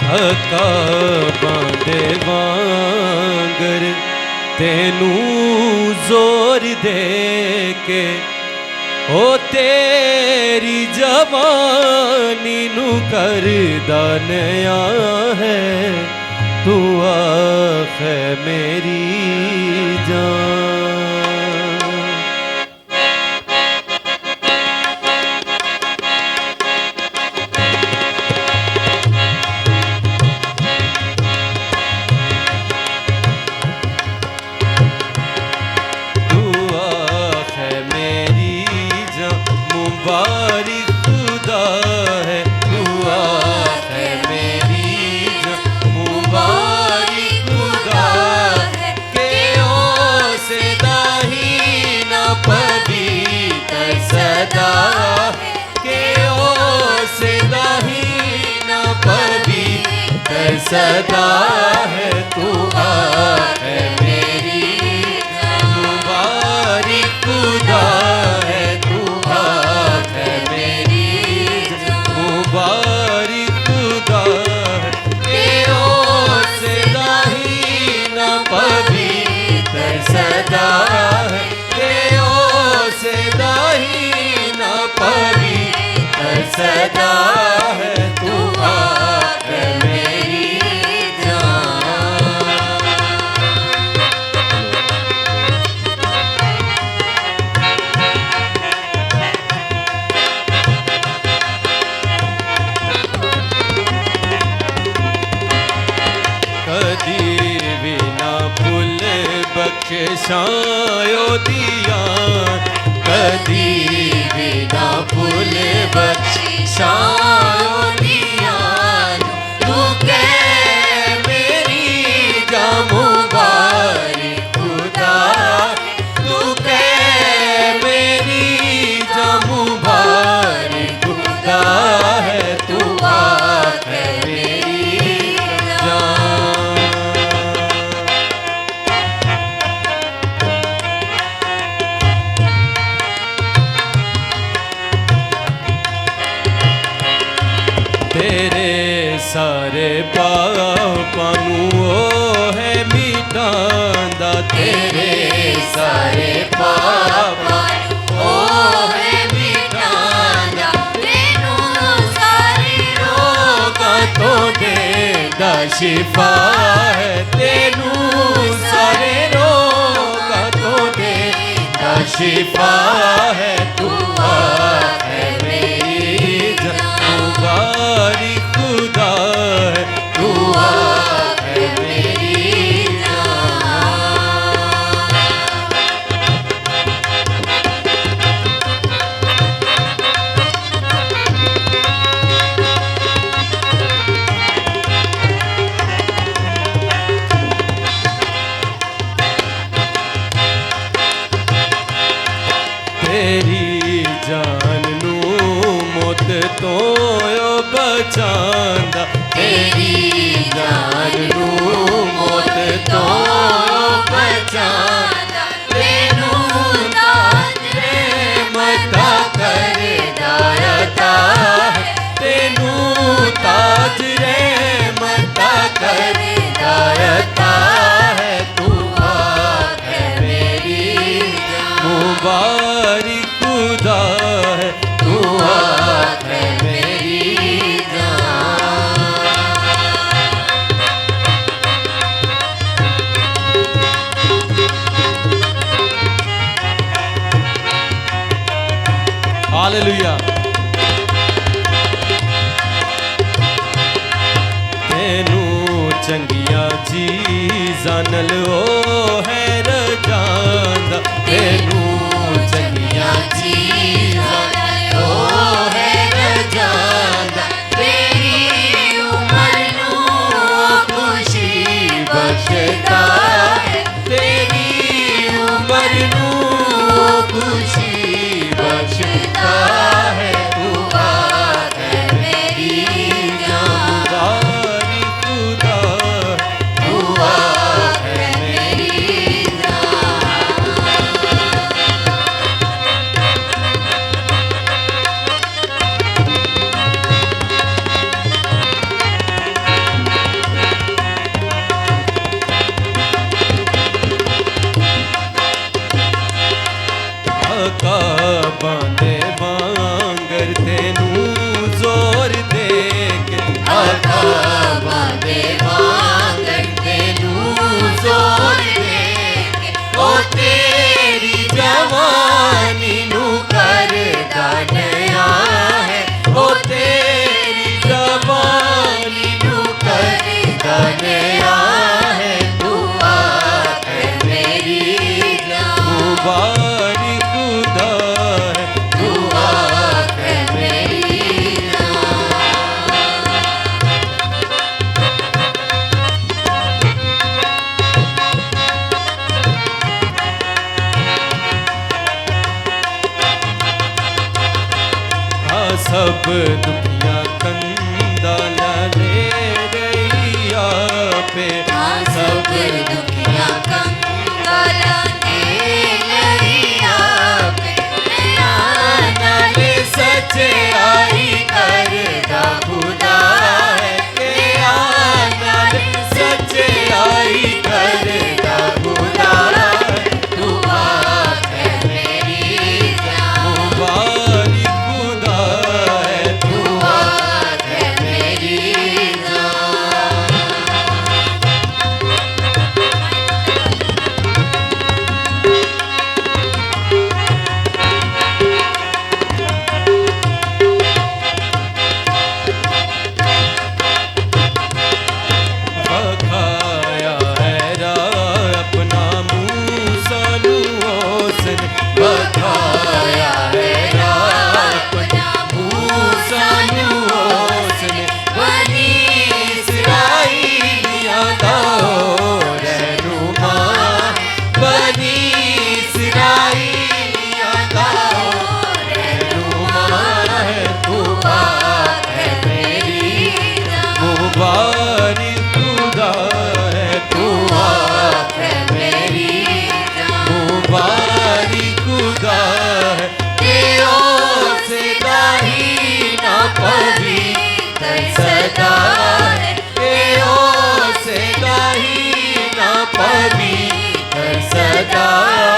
हका बांदे वांगर तेनू जोर दे के ओ तेरी जवानी नू करदा नया है तू आख मेरी जान। मुबारक खुदा है दुआ है मेरी मुबारक खुदा है के ओ से दाही न पवित्र सदा है के ओ से दाही न पवित्र सदा है तू है मेरी मुबारक खुदा है मुबारक खुदा है के ओ से दाही न पवित्र सदा है के ओ से दाही न पवित्र सदा है तू है मेरी जान। कदी भी ना भूल बख्शायो दिया कदी भी ना भूल बख्शायो दिया तू कह मेरी जा मुबारक खुदा तू कह मेरी जा मुबारक खुदा है तू है मेरी जान। तेरे सारे पापां नू ओ है मिटांदा तेरे सारे पापां ओ है मिटांदा तेनू सारे रोगां तो देंदा शिफा है तेनू सारे रोगां तो देंदा शिफा है तू है मेरी जान। मुबारक खुदा है तू है मेरी जान। तेरी जान नू मौत तो बचांदा तेरी जान नू मौत तो बचांदा तेनू ताज रहमता करदा अता है तेनू ताज रहमता करदा अता है तू है मेरी मुबारक खुदा है तू है मेरी जान। सदा है, एओ से दाही ना पवित्र सदा